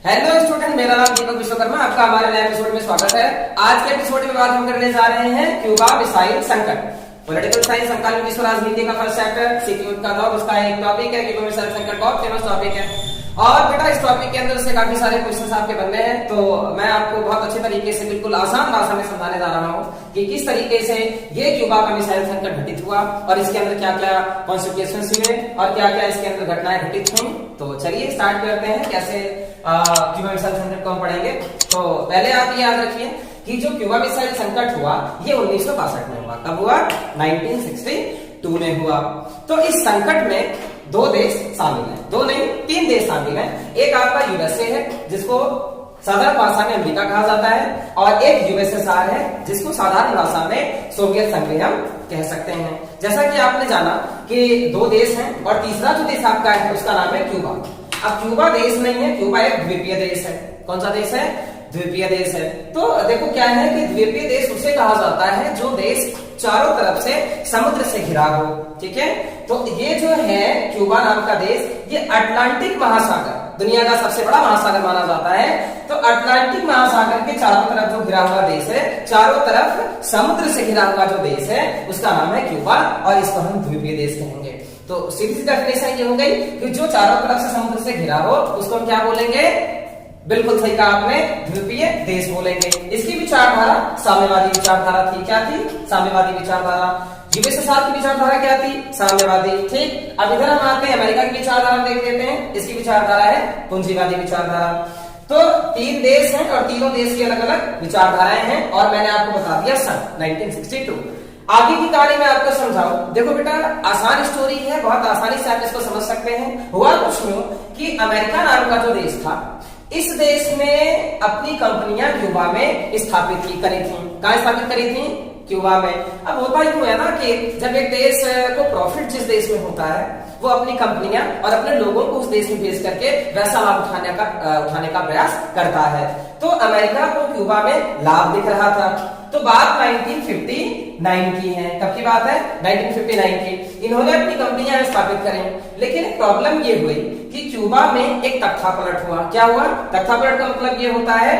Hello student, मेरा नाम दीपक विश्वकर्मा, आपका हमारे नए एपिसोड में स्वागत है। आज के एपिसोड में बात हम करने जा रहे हैं क्यूबा मिसाइल संकट। पॉलिटिकल साइंस समकालीन विश्व राजनीति का फर्स्ट चैप्टर सीक्यू का लॉ, उसका एक टॉपिक है। क्यूबा मिसाइल संकट बहुत फेमस टॉपिक है और बेटा इस टॉपिक के अंदर से काफी सारे क्वेश्चंस आपके बनने हैं, तो मैं आपको बहुत अच्छे तरीके से बिल्कुल आसान भाषा में समझाने जा रहा हूँ कि किस तरीके से ये क्यूबा का मिसाइल संकट घटित हुआ और इसके अंदर क्या क्या कॉन्सिक्वेंसेस हुए और क्या क्या इसके अंदर घटनाएं घटित हुई। तो चलिए स्टार्ट करते हैं कैसे क्यूबा मिसाइल संकट को हम पढ़ेंगे। तो पहले आप याद रखिए कि जो क्यूबा मिसाइल संकट हुआ ये 1962 में हुआ। कब हुआ? 1962 में हुआ। तो इस संकट में दो देश शामिल हैं, दो नहीं 3 देश शामिल हैं। एक आपका यूएसए है जिसको साधारण भाषा में अमेरिका कहा जाता है, और एक यूएसएसआर है जिसको साधारण भाषा में सोवियत संघ हम कह सकते हैं। जैसा कि आपने जाना कि 2 देश हैं और तीसरा जो देश आपका है उसका नाम है क्यूबा। अब क्यूबा देश नहीं है, क्यूबा एक द्वीपीय देश है। कौन सा देश है? द्वीपीय देश है। तो देखो क्या है कि द्वीपीय देश उसे कहा जाता है जो देश चारों तरफ से समुद्र से घिरा हो। ठीक है, तो ये जो है क्यूबा नाम का देश, ये अटलांटिक महासागर, दुनिया का सबसे बड़ा महासागर माना जाता है। तो अटलांटिक महासागर के चारों तरफ जो घिरा हुआ देश है, चारों तरफ समुद्र से घिरा हुआ जो देश है उसका नाम है क्यूबा, और इसको हम द्वीपीय देश कहेंगे। तो सीधी सी डेफिनेशन ये हो गई कि जो चारों तरफ से समुद्र से घिरा हो उसको हम क्या बोलेंगे? बिल्कुल सही कहा आपने, द्वीपीय देश बोलेंगे। इसकी विचारधारा साम्यवादी विचारधारा थी। क्या थी? साम्यवादी विचारधारा। यूएसएसआर की विचारधारा क्या थी? साम्यवादी। ठीक, अब इधर हम आते हैं, अमेरिका की विचारधारा देख लेते हैं। इसकी विचारधारा है पूंजीवादी विचारधारा। तो 3 देश हैं और तीनों देश की अलग अलग विचारधाराएं हैं, और मैंने आपको बता दिया सन 1962। आगे की कहानी में आपको समझाऊं। देखो बेटा, आसान स्टोरी है, बहुत आसानी से आप इसको समझ सकते हैं। हुआ कुछ यूं कि अमेरिका नाम का जो देश था, इस देश ने अपनी कंपनियां क्यूबा में स्थापित करी थी। कहां स्थापित करी थी? क्यूबा में। अब होता यूं है ना कि जब एक देश को प्रॉफिट जिस देश में होता है, वो अपनी कंपनियां और अपने लोगों को उस देश में भेज करके वैसा लाभ उठाने का प्रयास करता है। तो अमेरिका को क्यूबा में लाभ दिख रहा था। तो बात 1959 की है। कब की बात है? 1959 की। इन्होंने अपनी कंपनियां स्थापित करें, लेकिन एक प्रॉब्लम ये हुई कि क्यूबा में एक तख्तापलट हुआ। क्या हुआ? तख्तापलट का मतलब ये होता है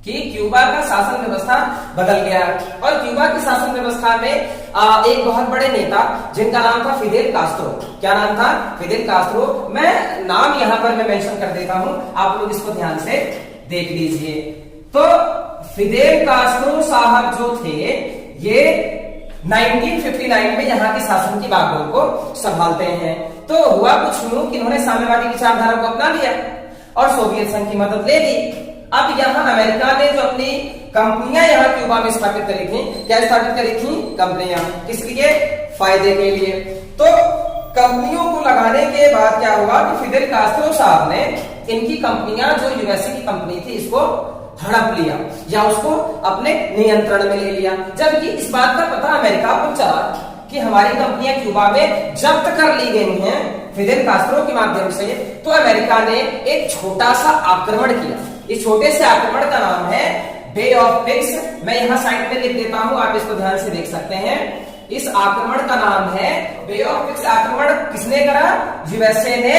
कि क्यूबा का शासन व्यवस्था बदल गया, और क्यूबा की शासन व्यवस्था में एक बहुत बड़े नेता जिनका नाम था फिदेल कास्ट्रो। क्या नाम था? फिदेल कास्ट्रो। मैं नाम यहां पर मैं मेंशन कर देता हूं, आप लोग इसको ध्यान से देख लीजिए। तो फिदेल कास्ट्रो साहब जो थे, ये 1959 में यहाँ के शासन की बागडोर को संभालते हैं। तो हुआ कुछ यूं कि इन्होंने साम्यवादी विचारधारा को अपना लिया और सोवियत संघ की मदद ले ली। अब यहाँ अमेरिका ने जो अपनी कंपनियां यहाँ क्यूबा में स्थापित करी थी, क्या स्थापित करी थी? कंपनियां। किस लिए? फायदे के लिए। तो कंपनियों को लगाने के बाद क्या हुआ कि फिदेल कास्ट्रो साहब ने इनकी कंपनियां, जो यूएसए की कंपनी थी, इसको हड़प लिया या उसको अपने नियंत्रण में ले लिया। जबकि इस बात का पता अमेरिका को चला कि हमारी कंपनियां क्यूबा में जब्त कर ली गई हैं फिदेल कास्ट्रो के माध्यम से, तो अमेरिका ने एक छोटा सा आक्रमण किया। इस छोटे से आक्रमण का नाम है बे ऑफ पिग्स। मैं यहां साइड में लिख देता हूं, आप इसको ध्यान से देख सकते हैं। इस आक्रमण का नाम है बे ऑफ पिग्स। आक्रमण किसने करा? यूएसए ने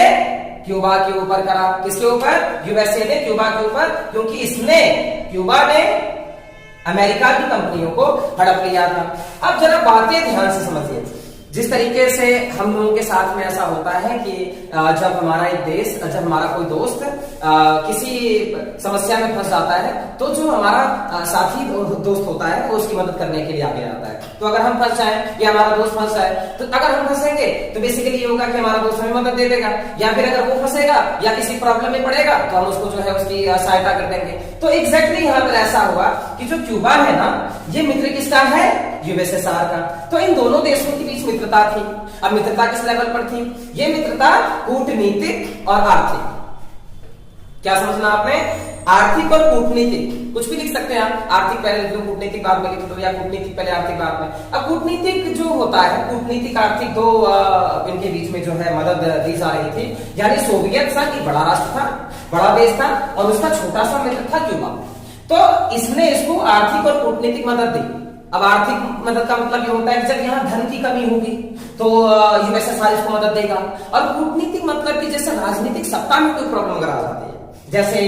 क्यूबा के ऊपर करा। किसके ऊपर? यूएसए ने क्यूबा के ऊपर, क्योंकि इसने क्यूबा ने अमेरिका की कंपनियों को हड़प लिया था। अब जरा बातें ध्यान से समझिए। जिस तरीके से हम लोगों के साथ में ऐसा होता है कि जब हमारा एक देश, जब हमारा कोई दोस्त किसी समस्या में फंस जाता है, तो जो हमारा साथी दोस्त होता है वो उसकी मदद करने के लिए आगे आता है। तो अगर हम फंस जाएं या हमारा दोस्त फंस जाए, तो अगर हम फंसेंगे तो बेसिकली ये होगा कि हमारा दोस्त हमें मदद दे देगा, या फिर अगर वो फंसेगा या किसी प्रॉब्लम में पड़ेगा तो हम उसको जो है उसकी सहायता कर देंगे। तो एग्जैक्टली यहाँ पर ऐसा हुआ कि जो क्यूबा है ना, ये मित्र किसका है? यूएसएसआर का। तो इन दोनों देशों के बीच मित्रता थी। अब मित्रता किस लेवल पर थी? ये मित्रता कूटनीतिक और आर्थिक। क्या समझना आपने? आर्थिक और कूटनीतिक, कुछ भी लिख सकते हैं आप। आर्थिक पहले लिख दो, कूटनीतिक बाद में लिख दो, या कूटनीतिक पहले आर्थिक बाद में। अब कूटनीतिक जो होता है, कूटनीतिक आर्थिक दो इनके बीच में जो है मदद दी जा रही थी। यानी सोवियत संघ एक बड़ा राष्ट्र था, बड़ा देश था, और उसका छोटा सा मित्र था क्यूबा। तो इसने इसको आर्थिक और कूटनीतिक मदद दी। अब आर्थिक मदद का मतलब ये होता है कि जब यहाँ धन की कमी होगी तो यूएसएसआर इसको मदद देगा, और कूटनीतिक मतलब कि जैसे राजनीतिक सत्ता में कोई प्रॉब्लम अगर आ जाती है जैसे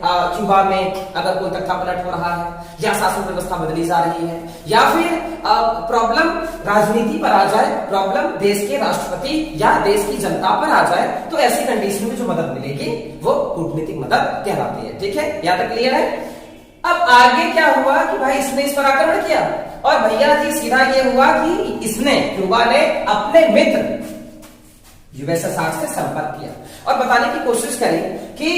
क्यूबा में अगर कोई तख्तापलट हो रहा है या शासन व्यवस्था बदली जा रही है या फिर प्रॉब्लम राजनीति पर आ जाए, प्रॉब्लम देश के राष्ट्रपति या देश की जनता पर आ जाए, तो ऐसी कंडीशन में जो मदद मिलेगी वो कूटनीतिक मदद कहलाती है। ठीक है, यहाँ तक क्लियर है। अब आगे क्या हुआ कि भाई इसने इस पर आक्रमण किया और भैया जी सीधा ये हुआ कि इसने क्यूबा ने अपने मित्र यूएसएसआर से संपर्क किया और बताने की कोशिश करी कि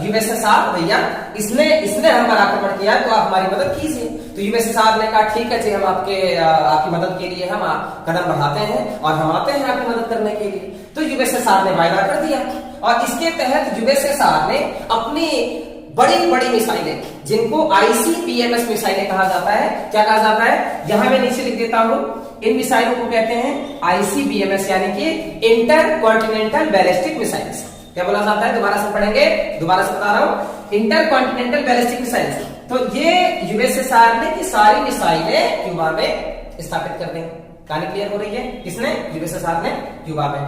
यूएसएसआर भैया इसने हम पर आक्रमण किया तो आप हमारी मदद कीजिए। तो यूएसएसआर ने कहा ठीक है जी, हम आपकी मदद के लिए हम कदम बढ़ाते हैं और हम आते हैं आपकी मदद करने के लिए। तो यूएसएसआर ने वायदा कर दिया और इसके तहत यूएसएसआर ने अपनी बड़ी बड़ी मिसाइलें, जिनको आईसीबीएमएस मिसाइलें कहा जाता है, क्या कहा जाता है, यहां मैं नीचे लिख देता हूं, इन मिसाइलों को कहते हैं आईसीबीएमएस यानी कि इंटर कॉन्टिनेंटल बैलिस्टिक मिसाइल्स। क्या बोला जाता है, दोबारा से पढ़ेंगे, दोबारा से बता रहा हूं, इंटर कॉन्टिनेंटल बैलिस्टिक मिसाइल्स। तो ये यूएसएसआर ने की सारी मिसाइलें क्यूबा में स्थापित कर दी। कहानी क्लियर हो रही है, किसने, यूएसएसआर ने क्यूबा में।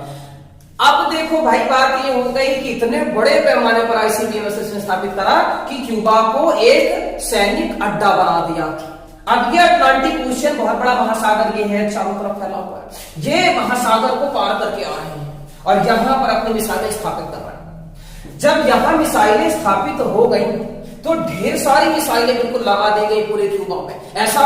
अब देखो भाई बात ये हो गई कि इतने बड़े पैमाने पर आईसीबीएमएस ने स्थापित करा कि क्यूबा को एक सैनिक अड्डा बना दिया। अब ये अटलांटिक ओशियन बहुत बड़ा महासागर ये है, चारों तरफ फैला हुआ है, ये महासागर को पार करके आ रहे हैं और यहां पर अपनी मिसाइलें स्थापित कर रहे हैं। जब यहां मिसाइलें स्थापित हो गई तो ढेर सारी मिसाइलें बिल्कुल लगा दी गई पूरे क्यूबा में। ऐसा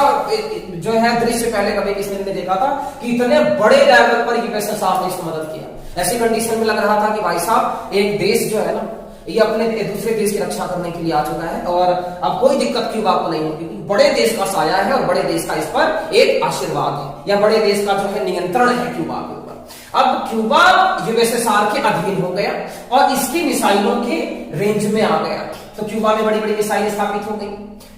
जो है दृश्य पहले कभी किसी ने देखा था कि इतने बड़े लेवल पर यूएसएसआर ने इसकी मदद किया। ऐसी कंडीशन में लग रहा था कि भाई साहब एक देश जो है ना, ये अपने दूसरे देश की रक्षा करने के लिए आ चुका है और अब कोई दिक्कत क्यूबा को नहीं होगी। बड़े देश का साया है और बड़े देश का इस पर एक आशीर्वाद है या बड़े देश का जो है नियंत्रण है क्यूबा के ऊपर। अब क्यूबा यूएसएसआर के अधीन हो गया और इसकी मिसाइलों के रेंज में आ गया। तो क्यूबा में बड़ी बड़ी मिसाइलें स्थापित हो गई।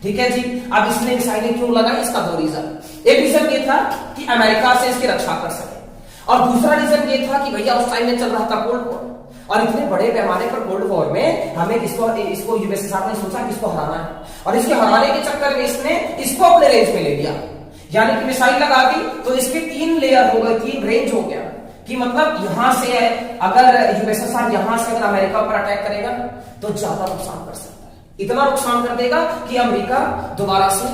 ठीक है जी, अब इसने मिसाइलें क्यों लगाई, इसका दो रीजन। एक रीजन ये था कि अमेरिका से इसकी रक्षा कर सके और दूसरा रीजन ये था कि भैया उस टाइम में चल रहा था कोल्ड वॉर और इतने बड़े पैमाने पर कोल्ड वॉर में हमें इसको यूएसएसआर ने सोचा कि इसको हराना है और इसके हराने के चक्कर में इसने इसको अपने रेंज में ले लिया। यानी कि मिसाइल लगा दी तो इसके 3 लेयर हो गए, 3 रेंज हो गया कि मतलब यहां से अगर यूएसएसआर यहां से अगर अमेरिका पर अटैक करेगा तो ज्यादा नुकसान कर सकता है, इतना नुकसान कर देगा कि अमेरिका दोबारा से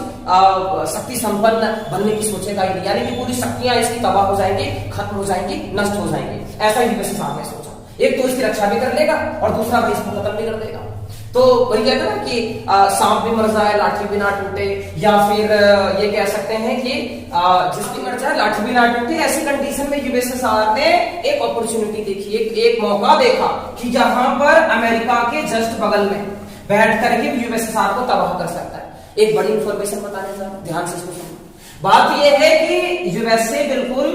शक्ति संपन्न बनने की सोचेगा ही नहीं। यानी कि पूरी शक्तियां इसकी तबाह हो जाएंगी, खत्म हो जाएंगी, नष्ट हो जाएंगी। ऐसा यूएसएसआर ने सोचा। एक तो इसकी रक्षा भी कर लेगा और दूसरा भी इसको खत्म भी कर देगा। तो वही कहते हैं ना कि सांप भी मर जाए लाठी भी ना टूटे, या फिर ये कह सकते हैं कि जिसकी मर जाए लाठी भी ना टूटे। ऐसी कंडीशन में यूएसएसआर ने एक अपॉर्चुनिटी देखी, एक मौका देखा कि यहां पर अमेरिका के जस्ट बगल में बैठ करके यूएसएसआर को तबाह कर सकता है। एक बड़ी इंफॉर्मेशन बताने जा, ध्यान से इसको सुनो। बात यह है कि यूएसए बिल्कुल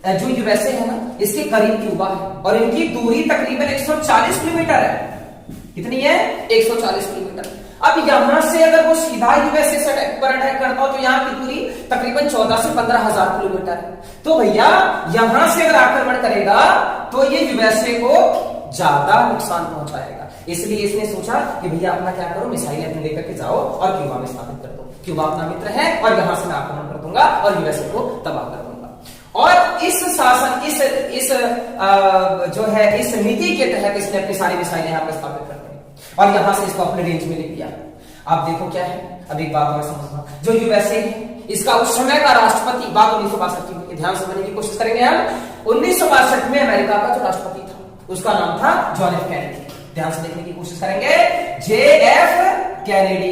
जो यूएसए है ना, इसके करीब क्यूबा है और इनकी दूरी तकरीबन 140 किलोमीटर है। कितनी है, 140 किलोमीटर। अब यहां से अगर वो सीधा यूएसए से पर अटैक करता हो तो यहाँ की दूरी तकरीबन 14 से 15,000 किलोमीटर है। तो भैया यहां से अगर आक्रमण करेगा तो ये यूएसए को ज्यादा नुकसान पहुंचाएगा। इसलिए इसने सोचा कि भैया अपना क्या करो, मिसाइल अपने लेकर के जाओ और क्यूबा में स्थापित कर दो। क्यूबा अपना मित्र है और यहां से मैं आक्रमण कर दूंगा और यूएसए को तबाह कर दूंगा। और इस शासन इस जो है इस नीति के तहत इसने अपनी सारी मिसाइलें यहाँ पर स्थापित कर दी और यहां से इसको अपने रेंज में ले लिया। आप देखो क्या है, अब एक बात और समझना, जो यूएसए है इसका उस समय का राष्ट्रपति, बात 1962 की, ध्यान समझने की कोशिश करेंगे हम। 1962 में अमेरिका का जो राष्ट्रपति था उसका नाम था जॉन एफ कैनेडी। ध्यान से देखने की कोशिश करेंगे, JF कैनेडी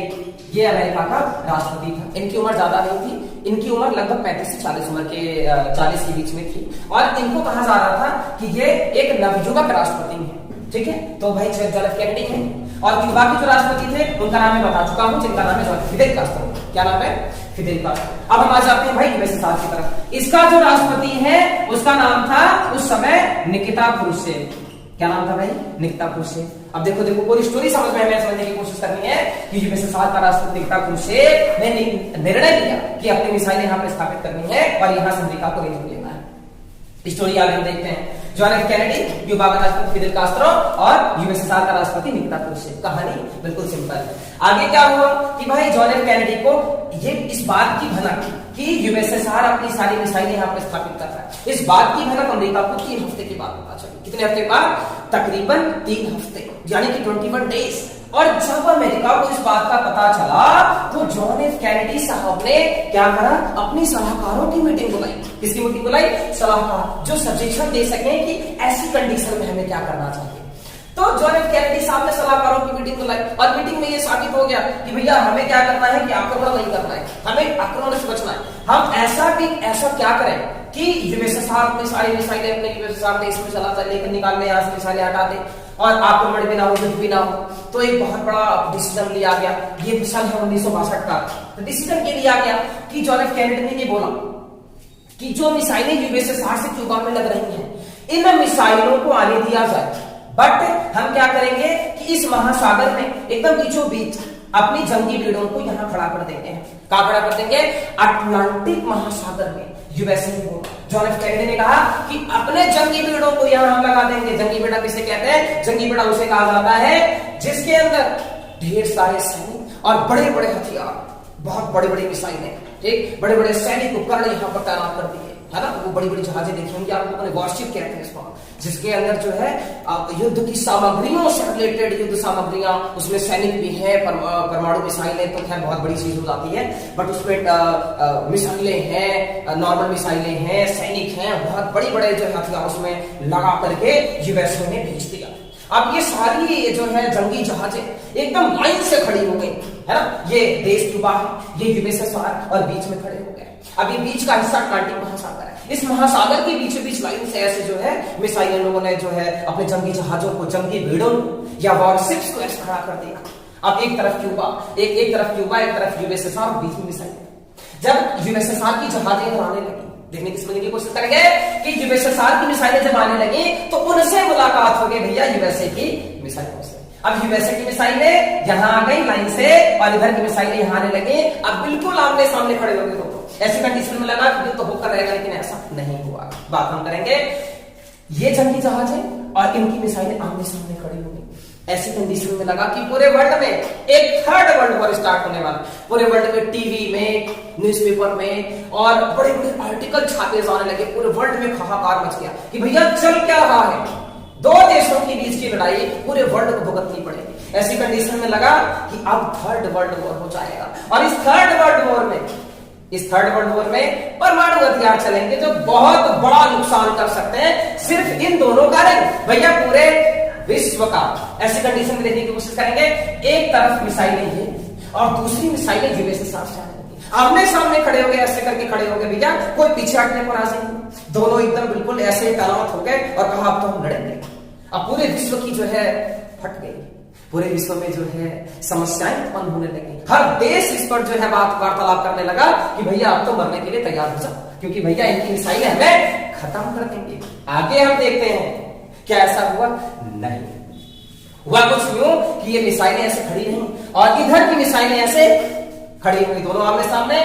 ये अमेरिका का राष्ट्रपति था। इनकी उम्र ज्यादा नहीं थी, इनकी उम्र लगभग 35 से 40 उम्र के 40 के बीच में थी और इनको कहा जा रहा था कि ये एक नवयुवक राष्ट्रपति है। ठीक है, तो भाई जॉन एफ कैनेडी है और क्यूबा के जो राष्ट्रपति थे उनका नाम मैं बता चुका हूं, जिनका नाम है फिदेल कास्ट्रो। क्या नाम है, फिदेल कास्ट्रो। अब हम आ जाते हैं भाई यूएसएसआर की तरफ। इसका जो राष्ट्रपति है उसका नाम था उस समय निकिता क्रुश्चेव। क्या नाम था भाई, निकिता क्रुश्चेव। अब देखो पूरी स्टोरी समझ में हमें समझने की कोशिश करनी है कि यूएसएसआर का राष्ट्रपति निकिता क्रुश्चेव ने निर्णय लिया कि अपनी मिसाइलें यहां पर स्थापित करनी है और यहां से अमेरिका को रेंज में लेना है। स्टोरी आगे हम देखते हैं। जॉन एफ कैनेडी, क्यूबा का राष्ट्रपति फिडेल कास्ट्रो और यूएसएसआर का राष्ट्रपति निकिता खुरुश्चेव। कहानी बिल्कुल सिंपल है। आगे क्या हुआ कि भाई जॉन एफ कैनेडी को ये इस बात की भनक कि यूएसएसआर अपनी सारी मिसाइलें यहाँ पर स्थापित कर रहा है, इस बात की भनक अमेरिका को 3 हफ्ते के बाद पता चली। कितने हफ्ते बाद? तकरीबन 3 हफ्ते, यानी कि 21 डेज। और जब अमेरिका को इस बात का पता चला तो जॉन एफ कैनेडी साहब ने क्या करा? अपनी सलाहकारों की मीटिंग बुलाई। किसकी मीटिंग बुलाई? सलाहकार, जो सजेशन दे सके कि ऐसी कंडीशन में हमें क्या करना चाहिए। तो जॉन एफ कैनेडी साहब ने सलाहकारों की मीटिंग बुलाई और मीटिंग में ये साबित हो गया कि भैया हमें क्या करना है कि आक्रमण नहीं करना है, हमें आक्रमण से बचना है। हम ऐसा क्या करें कि यूएसएसआर अपनी सारी मिसाइलें अपने यूएसएसआर देश में चलाता है, लेकर निकाल ले, यहाँ से मिसाइलें हटा दे और आक्रमण भी ना हो, युद्ध भी ना हो। तो एक बहुत बड़ा डिसीजन लिया गया। ये सन है 1962 का। तो डिसीजन ये लिया गया कि जॉन एफ कैनेडी ने ये बोला कि जो मिसाइलें यूएसएसआर से क्यूबा में लग रही हैं, इन मिसाइलों को आने दिया जाए, बट हम क्या करेंगे कि इस महासागर में एकदम बीचों बीच अपनी जंगी बीड़ों को यहाँ खड़ा कर देंगे। कहाँ खड़ा कर देंगे? अटलांटिक महासागर में। यूएसए को जॉन एफ कैनेडी ने कहा कि अपने जंगी बीड़ों को यहाँ हम लगा देंगे। जंगी बेड़ा किसे कहते हैं? जंगी बेड़ा उसे कहा जाता है जिसके अंदर ढेर सारे सैनिक और बड़े बड़े हथियार, बहुत बड़ी बड़ी मिसाइलें, ठीक, बड़े बड़े सैनिक उपकरण यहाँ पर तैनात कर दिए, है ना। वो बड़ी बड़ी जहाजें देखी होंगी आप लोगों ने, वॉरशिप कहते हैं इसको, जिसके अंदर जो है युद्ध की सामग्रियों से रिलेटेड युद्ध सामग्रियां, उसमें सैनिक भी है, परमाणु मिसाइलें तो खैर बहुत बड़ी चीज हो जाती है, बट उसमें मिसाइलें हैं, नॉर्मल मिसाइलें हैं, सैनिक हैं, बहुत बड़ी बड़े जो हथियार उसमें लगा करके यूएसए ने भेज दिया। अब ये सारी जो है जंगी जहाजें एकदम लाइन से खड़ी हो गई, है ना। ये देश क्यूबा है, ये यूएसएसआर, और बीच में खड़े हो गए। अब ये बीच का हिस्सा अटलांटिक महासागर है। इस महासागर के बीचों बीच लाइन से ऐसे जो है मिसाइलें लोगों ने जो है अपने जंगी जहाजों को, जंगी बेड़ों या वॉरशिप्स को ऐसे खड़ा कर दिया। अब एक तरफ क्यूबा, एक तरफ क्यूबा, एक तरफ यूएसएसआर, बीच में मिसाइलें। जब यूएसएसआर की जहाजें इधर आने लगी, देखने की समझने की कोशिश करेंगे कि यूएसएसआर की मिसाइलें जब आने लगी तो उनसे मुलाकात हो गई भैया यूएसए की मिसाइलों से। अब यूएसए की मिसाइलें यहां आ गई लाइन से और इधर की मिसाइलें यहां आने लगी। अब बिल्कुल आमने सामने खड़े हो गए दोनों। ऐसी कंडीशन में लगा कि तो होकर रहेगा, लेकिन ऐसा नहीं हुआ। बात हम करेंगे, ये जंगी जहाज है और इनकी मिसाइलें आमने सामने खड़ी हो गई। ऐसी कंडीशन में लगा कि पूरे वर्ल्ड में एक थर्ड वर्ल्ड वॉर स्टार्ट होने वाला। पूरे वर्ल्ड में टीवी में, न्यूज़पेपर में और बड़े बड़े आर्टिकल छापे जाने लगे। पूरे वर्ल्ड में हाहाकार मच गया कि भैया चल क्या रहा है, 2 देशों के बीच की लड़ाई पूरे वर्ल्ड को भुगतनी पड़ेगी। ऐसी कंडीशन में लगा कि अब थर्ड वर्ल्ड वॉर हो जाएगा और इस थर्ड वर्ल्ड वॉर में परमाणु हथियार चलेंगे जो बहुत बड़ा नुकसान कर सकते हैं सिर्फ इन दोनों का नहीं भैया, पूरे विश्व का। ऐसी कंडीशन में देखने की कोशिश करेंगे, एक तरफ मिसाइलें ये और दूसरी मिसाइलें यूएसएसआर से आने लगी। आमने सामने खड़े हो गए, ऐसे करके खड़े हो गए भैया, कोई पीछे हटने को राजी नहीं। दोनों एकदम बिल्कुल ऐसे तैनात हो गए और कहा अब तो हम लड़ेंगे। अब पूरे विश्व की जो है फट गई, पूरे विश्व में जो है समस्याएं उत्पन्न होने लगी। हर देश इस पर जो है वार्तालाप करने लगा कि भैया अब तो मरने के लिए तैयार हो जाओ, क्योंकि भैया इनकी मिसाइलें हमें खत्म कर देंगे। आगे हम देखते हैं क्या ऐसा हुआ? नहीं हुआ। कुछ यूं कि ये मिसाइलें ऐसे खड़ी रही और इधर की मिसाइलें ऐसे खड़ी हुई, दोनों आमने सामने।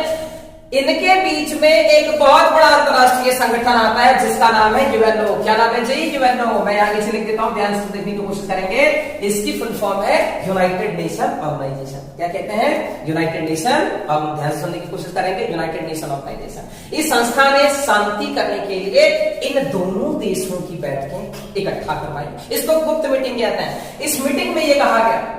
इनके बीच में एक बहुत बड़ा अंतरराष्ट्रीय संगठन आता है जिसका नाम है यूएनओ। क्या नाम है जी? यूएनओ। मैं आगे से लिख देता हूं, ध्यान से देखने की कोशिश करेंगे। इसकी फुल फॉर्म है यूनाइटेड नेशन ऑर्गेनाइजेशन। क्या कहते हैं? United nation. अब ध्यान से सुनने की कोशिश करेंगे, यूनाइटेड नेशन ऑर्गेनाइजेशन। इस संस्था ने शांति करने के लिए इन दोनों देशों की बैठकें इकट्ठा करवाई। इसको गुप्त मीटिंग कहते हैं। इस मीटिंग में यह कहा गया,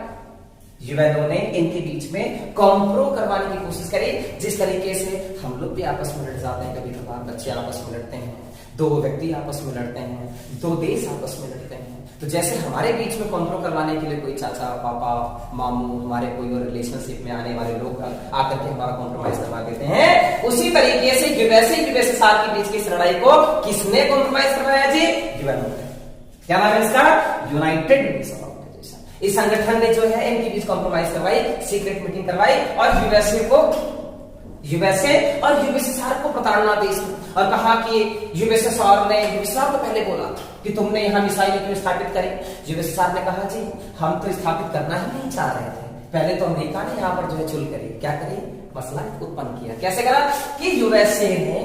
यूएनओ ने इनके बीच में कॉम्प्रो करवाने की कोशिश करी, जिस तरीके से हम लोग भी आपस में लड़ जाते हैं। कभी कभार बच्चे आपस में लड़ते हैं, 2 व्यक्ति आपस में लड़ते हैं, 2 देश आपस में लड़ते हैं। तो जैसे हमारे बीच में कॉम्प्रो करवाने के लिए कोई चाचा, पापा, मामू, हमारे कोई और रिलेशनशिप में आने वाले लोग आकर के हमारा कॉम्प्रोमाइज करवा देते हैं, उसी तरीके से यूएसएसआर के बीच की इस लड़ाई को किसने कॉम्प्रोमाइज करवाया जी? यूएनओ ने। क्या नाम है इसका? United Nation Organisation. इस संगठन ने जो है इनके बीच कॉम्प्रोमाइज करवाई, सीक्रेट मीटिंग करवाई और यूएसए और यूएसएसआर को प्रताड़ना दी और कहा कि यूएसएसआर तो पहले बोला कि तुमने यहाँ मिसाइलें क्यों स्थापित करी। यूएसएसआर ने कहा जी हम तो स्थापित करना ही नहीं चाह रहे थे, पहले तो अमेरिका ने यहाँ पर जो है चुल करी, क्या करी, मसला उत्पन्न किया। कैसे करा कि यूएसए ने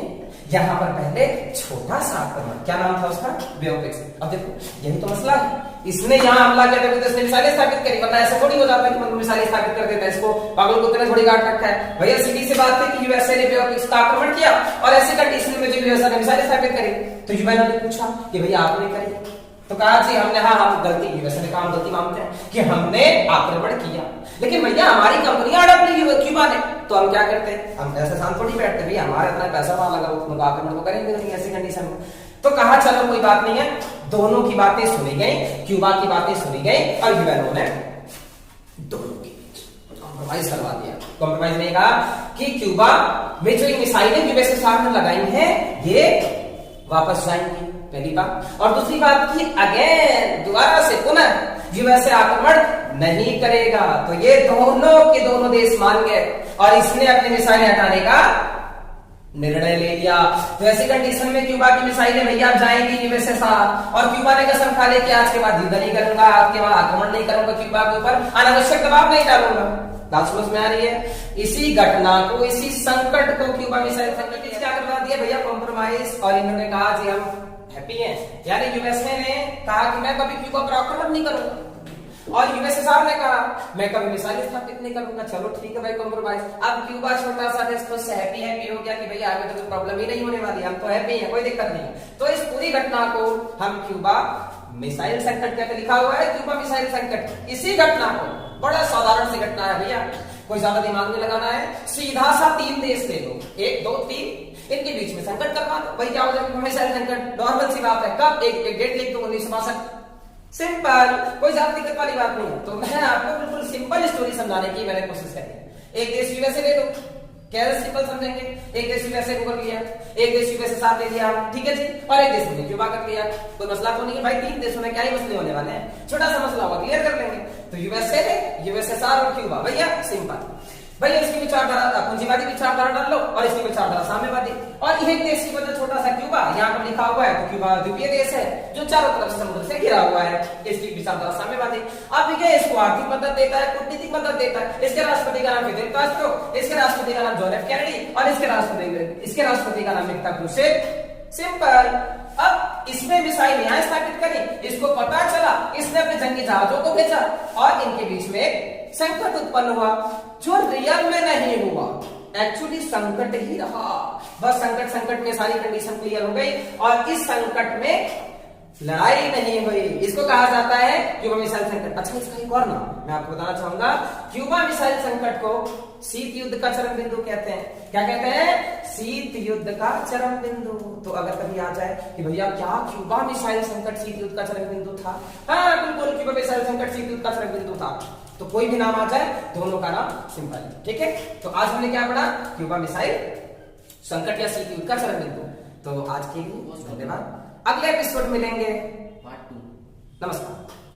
यहाँ पर पहले छोटा सा आक्रमण, क्या नाम था उसका, बे ऑफ पिग्स। अब देखो यही तो मसला है, इसने यहाँ हमला किया था तो इसने मिसाइलें स्थापित करी, वरना ऐसा थोड़ी हो जाता है कि मतलब मिसाइलें स्थापित कर देता है, इसको पागल कुत्ते ने थोड़ी काट रखा है। भैया सीधी सी बात है कि यूएसए ने बे ऑफ पिग्स का आक्रमण किया और ऐसी कंडीशन में जो यूएसए ने मिसाइलें स्थापित करी, तो यूएन ने पूछा कि भैया आपने करी, तो कहा जी हमने, हाँ हम गलती की, वैसे काम गलती मानते हैं कि हमने आक्रमण किया, लेकिन भैया हमारी कंपनी अड़प ली क्यूबा ने, तो हम क्या करते हैं, हम ऐसे शांत थोड़ी बैठते, भैया हमारा इतना पैसा वहां लगा, उनको आक्रमण तो करेंगे नहीं ऐसी कंडीशन में। तो कहा चलो कोई बात नहीं है, दोनों की बातें सुनी गई, क्यूबा की बातें सुनी गई और यूएनओ ने दोनों के बीच कॉम्प्रोमाइज करवा दिया। कॉम्प्रोमाइज ने कहा कि क्यूबा में जो मिसाइलें यूएसए सामने लगाई हैं ये वापस जाएंगी, पहली बात। और दूसरी बात की अगेन दोबारा से पुनः यूएसए आक्रमण नहीं करेगा, तो ये दोनों के दोनों देश मान गए और इसने अपनी मिसाइलें हटाने का निर्णय ले लिया। तो ऐसी कंडीशन में क्यूबा की मिसाइलें भैया जाएंगी यूएसए साथ, और क्यूबा ने कसम खा ली कि आज के बाद युद्ध नहीं करूंगा, आज के बाद आक्रमण नहीं करूंगा क्यूबा के ऊपर, अनावश्यक दबाव नहीं डालूंगा। बात समझ में आ रही है? इसी घटना को, इसी संकट को क्यूबा मिसाइल संकट ने क्या करवा दिया भैया, कॉम्प्रोमाइज। और इन्होंने कहा जी हम हैप्पी हैं, यानी यूएसए ने कहा कि मैं कभी क्यूबा पर आक्रमण नहीं करूंगा और यूएसए साहब ने कहा मैं कभी मिसाइल स्थापित नहीं करूंगा। चलो ठीक है भाई कॉम्प्रोमाइज। अब क्यूबा छोटा सा देश तो हैप्पी हो गया कि भैया आगे तो कोई प्रॉब्लम ही नहीं होने वाली, हम तो हैप्पी हैं, कोई दिक्कत नहीं। तो इस पूरी घटना को हम क्यूबा मिसाइल संकट क्या लिखा हुआ है, क्यूबा मिसाइल संकट। इसी घटना को, बड़ा साधारण सी घटना है भैया, कोई ज्यादा दिमाग नहीं लगाना है, सीधा सा 3 देश ले लो, 1 2 3, इनके बीच में संकट करवा दो, वही क्या हो जाएगा मिसाइल संकट। नॉर्मल सी बात है, कब एक डेट लिख दो 1962, सिंपल, कोई ज्यादा दिक्कत वाली बात नहीं है। तो मैं आपको बिल्कुल सिंपल स्टोरी समझाने की मैंने कोशिश करी। एक देश यूएसए ले लो, कैसे सिंपल समझेंगे, एक देश यूएसए को कर लिया, एक देश यूएसए साथ ले लिया, ठीक है जी, और एक देश ने क्यूबा कर लिया, कोई मसला तो नहीं है भाई, 3 देशों में क्या ही मसले होने वाले हैं, छोटा सा मसला होगा, क्लियर कर लेंगे। तो यूएसए है, यूएसएसआर और क्यूबा, भैया सिंपल। भैया इसकी विचारधारा पूंजीवादी विचारधारा डाल लो और इसकी विचारधारा साम्यवादी, और यह देश की वजह छोटा सा क्यूबा यहाँ पर लिखा हुआ है, तो क्यूबा द्वीपीय देश है जो चारों तरफ से समुद्र से घिरा हुआ है, इसकी विचारधारा साम्यवादी। अब ये इसको आर्थिक मदद देता है, कूटनीतिक मदद देता है, इसके राष्ट्रपति का नाम फिदेल कास्ट्रो, इसके राष्ट्रपति का नाम जॉन एफ कैनेडी और इसके राष्ट्रपति का नाम निकता क्रुश्चेव। सिंपल। अब इसने मिसाइल यहां स्थापित करी, इसको पता चला, इसने अपने जंगी जहाजों को भेजा और इनके बीच में संकट उत्पन्न हुआ, जो रियल में नहीं हुआ, एक्चुअली संकट ही रहा। बस संकट में सारी कंडीशन क्लियर हो गई और इस संकट में लड़ाई नहीं हुई, इसको कहा जाता है क्यूबा मिसाइल संकट। अच्छा इसका एक और नाम मैं आपको बताना चाहूंगा, क्यूबा मिसाइल संकट को शीत युद्ध का चरम बिंदु कहते हैं। क्या कहते हैं? शीत युद्ध का चरम बिंदु। तो अगर कभी आ जाए कि भैया क्या क्यूबा मिसाइल संकट शीत युद्ध का चरम बिंदु था, हाँ बिल्कुल क्यूबा मिसाइल संकट शीत युद्ध का चरम बिंदु था, तो कोई भी नाम आ जाए दोनों का नाम सिंपल, ठीक है। तो आज हमने क्या पढ़ा, क्यूबा मिसाइल संकट या शीत युद्ध का चरम बिंदु। तो आज के लिए धन्यवाद, अगले एपिसोड मिलेंगे, पार्ट 2। नमस्कार।